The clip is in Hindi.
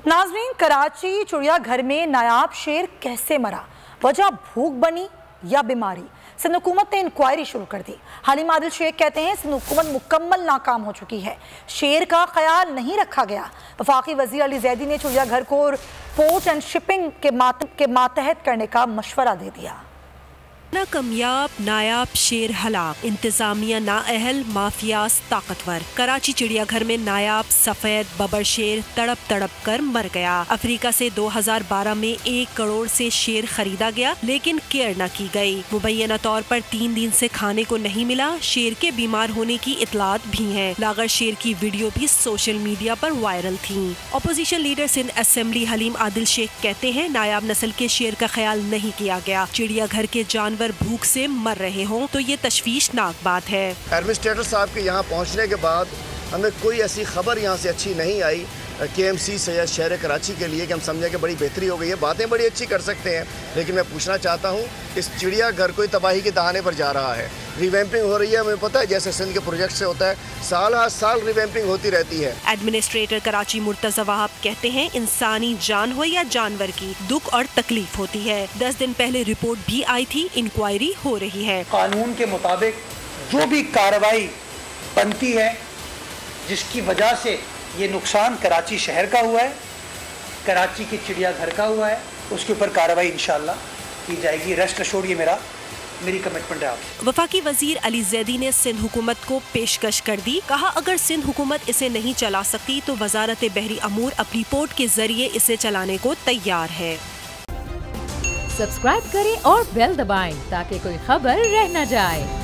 नाजरीन, कराची चिड़ियाघर में नायाब शेर कैसे मरा, वजह भूख बनी या बीमारी? सिंध हुकूमत ने इंक्वायरी शुरू कर दी। हलीम आदिल शेख कहते हैं सिंध हुकूमत मुकम्मल नाकाम हो चुकी है, शेर का ख्याल नहीं रखा गया। वफाकी वजीर अली जैदी ने चिड़ियाघर को पोर्ट एंड शिपिंग के मातहत करने का मशवरा दे दिया। नाकामयाब नायाब शेर हलाक, इंतजामिया नाअहल, माफियाज ताकतवर। कराची चिड़ियाघर में नायाब सफेद बबर शेर तड़प तड़प कर मर गया। अफ्रीका से 2012 में 1 करोड़ से शेर खरीदा गया, लेकिन केयर न की गई। मुबैना तौर पर 3 दिन से खाने को नहीं मिला। शेर के बीमार होने की इतलात भी हैं। लागर शेर की वीडियो भी सोशल मीडिया पर वायरल थी। Opposition leader Sindh assembly Haleem Adil Sheikh कहते हैं नायाब नस्ल के शेर का ख्याल नहीं किया गया। चिड़ियाघर के जानवर भूख से मर रहे हों तो ये तशवीशनाक बात है। एडमिनिस्ट्रेटर साहब के यहाँ पहुँचने के बाद हमें कोई ऐसी खबर यहाँ से अच्छी नहीं आई KMC से या शहर कराची के लिए कि हम समझे कि बड़ी बेहतरी हो गई है। बातें बड़ी अच्छी कर सकते हैं, लेकिन मैं पूछना चाहता हूँ इस चिड़ियाघर को तबाही के दहाने पर जा रहा है। रिवैम्पिंग हो रही है, हमें पता है जैसे सिंध के प्रोजेक्ट से होता है, साल हर साल रिवैम्पिंग होती रहती है। एडमिनिस्ट्रेटर कराची मुर्तज़ा वहाब कहते हैं इंसानी जान हो या जानवर की दुख और तकलीफ होती है। 10 दिन पहले रिपोर्ट भी आई थी, इंक्वायरी हो रही है। कानून के मुताबिक जो भी कार्रवाई बनती है जिसकी वजह से ये नुकसान कराची शहर का हुआ है, कराची के चिड़ियाघर का हुआ है, उसके ऊपर कार्रवाई इंशाअल्लाह की जाएगी। रेस्ट अश्योर्ड, ये मेरी कमिटमेंट है आपसे। वफाकी वजीर अली जैदी ने सिंध हुकूमत को पेशकश कर दी। कहा अगर सिंध हुकूमत इसे नहीं चला सकती तो वजारत बहरी अमूर अपनी पोर्ट के जरिए इसे चलाने को तैयार है। सब्सक्राइब करें और बेल दबाएं ताकि कोई खबर रह न जाए।